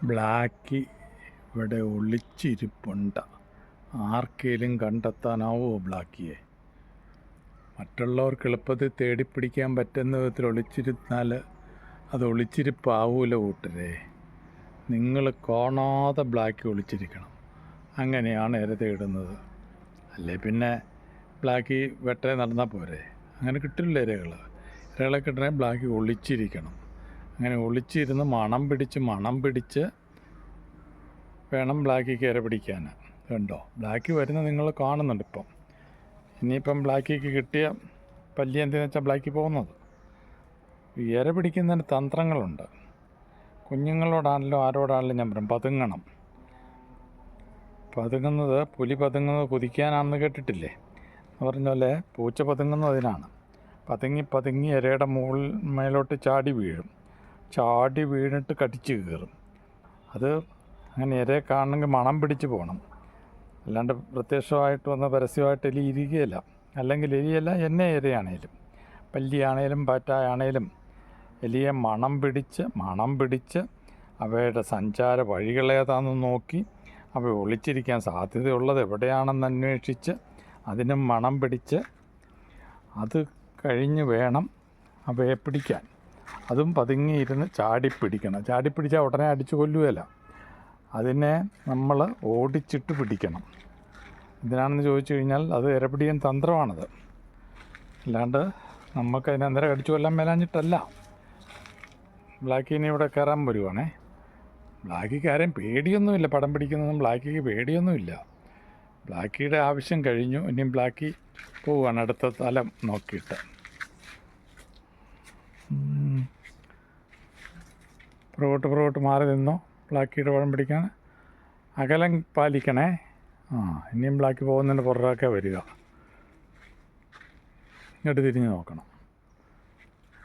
ബ്ലാക്കി ഇവിടെ ഒളിച്ചിരിപ്പുണ്ട്. ആർക്കേലും കണ്ടെത്താനാവോ ബ്ലാക്കിയെ? മറ്റുള്ളവർക്ക് എളുപ്പത്തിൽ തേടിപ്പിടിക്കാൻ പറ്റുന്ന വിധത്തിൽ ഒളിച്ചിരുന്നാൽ അത് ഒളിച്ചിരിപ്പാവൂല കൂട്ടരെ. നിങ്ങൾ കാണാതെ ബ്ലാക്കി ഒളിച്ചിരിക്കണം. അങ്ങനെയാണ് ഇര തേടുന്നത്. അല്ലേ പിന്നെ ബ്ലാക്കി വെട്ടേ നടന്നാൽ പോരെ? അങ്ങനെ കിട്ടില്ല ഇരകളെ കിട്ടണമെങ്കിൽ ബ്ലാക്കി ഒളിച്ചിരിക്കണം. അങ്ങനെ ഒളിച്ചിരുന്ന് മണം പിടിച്ച് വേണം ബ്ലാക്കിക്ക് ഇര പിടിക്കാൻ. കണ്ടോ, ബ്ലാക്കി വരുന്നത് നിങ്ങൾ കാണുന്നുണ്ട്. ഇനിയിപ്പം ബ്ലാക്കിക്ക് കിട്ടിയ പല്ലി എന്തെന്ന് വെച്ചാൽ ബ്ലാക്കി പോകുന്നത്. ഇര പിടിക്കുന്നതിന് തന്ത്രങ്ങളുണ്ട്. കുഞ്ഞുങ്ങളോടാണല്ലോ ആരോടാണല്ലോ ഞാൻ പറയും, പതുങ്ങണം. പുലി പതുങ്ങുന്നത് കുതിക്കാനാണെന്ന് കേട്ടിട്ടില്ലേ? എന്ന് പറഞ്ഞ പോലെ പൂച്ച പതുങ്ങുന്നത് അതിനാണ്. പതുങ്ങി ഇരയുടെ മേലോട്ട് ചാടി വീണിട്ട് കടിച്ച് കീറും. അത് അങ്ങനെ ഇരയെ കാണണമെങ്കിൽ മണം പിടിച്ച് പോകണം. അല്ലാണ്ട് പ്രത്യക്ഷമായിട്ട് വന്ന് പരസ്യമായിട്ട് എലി ഇരിക്കുകയില്ല. അല്ലെങ്കിൽ എലിയല്ല, എന്നെ ഇരയാണേലും പല്ലിയാണേലും പാറ്റായാണേലും എലിയെ മണം പിടിച്ച് അവയുടെ സഞ്ചാര വഴികളേതാണെന്ന് നോക്കി അവ ഒളിച്ചിരിക്കാൻ സാധ്യതയുള്ളത് എവിടെയാണെന്ന് അന്വേഷിച്ച് അതിനും മണം പിടിച്ച് അത് കഴിഞ്ഞ് വേണം അവയെ പിടിക്കാൻ. അതും പതുങ്ങിയിരുന്ന് ചാടിപ്പിടിച്ചാൽ ഉടനെ അടിച്ചു കൊല്ലുകയില്ല. അതിനെ നമ്മൾ ഓടിച്ചിട്ട് പിടിക്കണം. എന്തിനാണെന്ന് ചോദിച്ചു കഴിഞ്ഞാൽ അത് ഇരപിടിയൻ തന്ത്രമാണത്. അല്ലാണ്ട് നമുക്കതിനെ അന്നേരം അടിച്ചു കൊല്ലാൻ മേലാഞ്ഞിട്ടല്ല. ബ്ലാക്കിനെ ഇവിടെ കയറാൻ വരുവാണേ. ബ്ലാക്കിക്ക് ആരെയും പേടിയൊന്നുമില്ല. പടം പിടിക്കുന്നതൊന്നും ബ്ലാക്കിക്ക് പേടിയൊന്നുമില്ല. ബ്ലാക്കിയുടെ ആവശ്യം കഴിഞ്ഞു. ഇനിയും ബ്ലാക്കി പോവുകയാണ് അടുത്ത തലം നോക്കിയിട്ട്. പുറകോട്ട് മാറി നിന്നോ ബ്ലാക്കിയുടെ പടം പിടിക്കാൻ. അകലം പാലിക്കണേ. ഇനിയും ബ്ലാക്കി പോകുന്നതിന് പുറകെ വരിക. ഇങ്ങോട്ട് തിരിഞ്ഞ് നോക്കണം.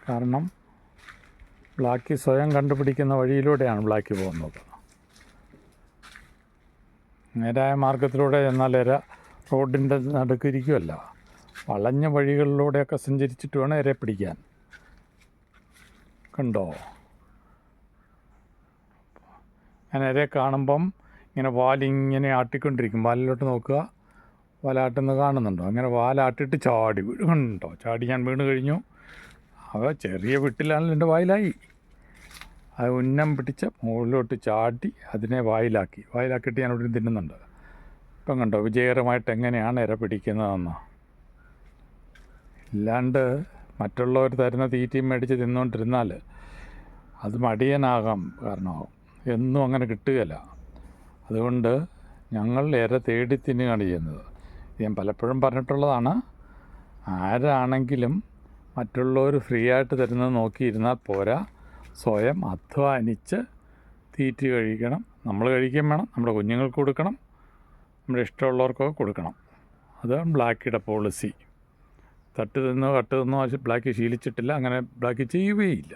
കാരണം ബ്ലാക്കി സ്വയം കണ്ടുപിടിക്കുന്ന വഴിയിലൂടെയാണ് ബ്ലാക്കി പോകുന്നത്. നേരായ മാർഗത്തിലൂടെ എന്നാൽ ഇര റോഡിൻ്റെ നടുക്കിരിക്കുമല്ല, വളഞ്ഞ വഴികളിലൂടെയൊക്കെ സഞ്ചരിച്ചിട്ട് വേണം ഇരയെ പിടിക്കാൻ. കണ്ടോ, ഞാൻ ഇരയെ കാണുമ്പം ഇങ്ങനെ വാലിങ്ങനെ ആട്ടിക്കൊണ്ടിരിക്കും. വാലിലോട്ട് നോക്കുക, വാലാട്ടുന്നത് കാണുന്നുണ്ടോ? അങ്ങനെ വാലാട്ടിട്ട് ചാടി വീഴും. കണ്ടോ, ഞാൻ വീണ് കഴിഞ്ഞു. അവ ചെറിയ വിട്ടിലാണെങ്കിൽ എൻ്റെ വായിലായി. അത് ഉന്നം പിടിച്ച് മുകളിലോട്ട് ചാടി അതിനെ വായിലാക്കിയിട്ട് ഞാൻ ഇവിടെ തിന്നുന്നുണ്ട്. ഇപ്പം കണ്ടോ വിജയകരമായിട്ട് എങ്ങനെയാണ് ഇര പിടിക്കുന്നതെന്ന്. ഇല്ലാണ്ട് മറ്റുള്ളവർ തരുന്ന തീറ്റയും മേടിച്ച് തിന്നുകൊണ്ടിരുന്നാൽ അത് മടിയനാകാം കാരണമാകും. എന്നും അങ്ങനെ കിട്ടുകയില്ല. അതുകൊണ്ട് ഞങ്ങൾ ഇര തേടി തിന്നുകയാണ് ചെയ്യുന്നത്. ഞാൻ പലപ്പോഴും പറഞ്ഞിട്ടുള്ളതാണ്. ആരാണെങ്കിലും മറ്റുള്ളവർ ഫ്രീ ആയിട്ട് തരുന്നത് നോക്കിയിരുന്നാൽ പോരാ. സ്വയം അധ്വാനിച്ച് തീറ്റ കഴിക്കണം. നമ്മൾ കഴിക്കുകയും വേണം, നമ്മുടെ കുഞ്ഞുങ്ങൾക്ക് കൊടുക്കണം, നമ്മുടെ ഇഷ്ടമുള്ളവർക്കൊക്കെ കൊടുക്കണം. അതാണ് ബ്ലാക്കിയുടെ പോളിസി. കട്ട് തിന്നോ ബ്ലാക്കി ശീലിച്ചിട്ടില്ല. അങ്ങനെ ബ്ലാക്കി ചെയ്യുകയില്ല.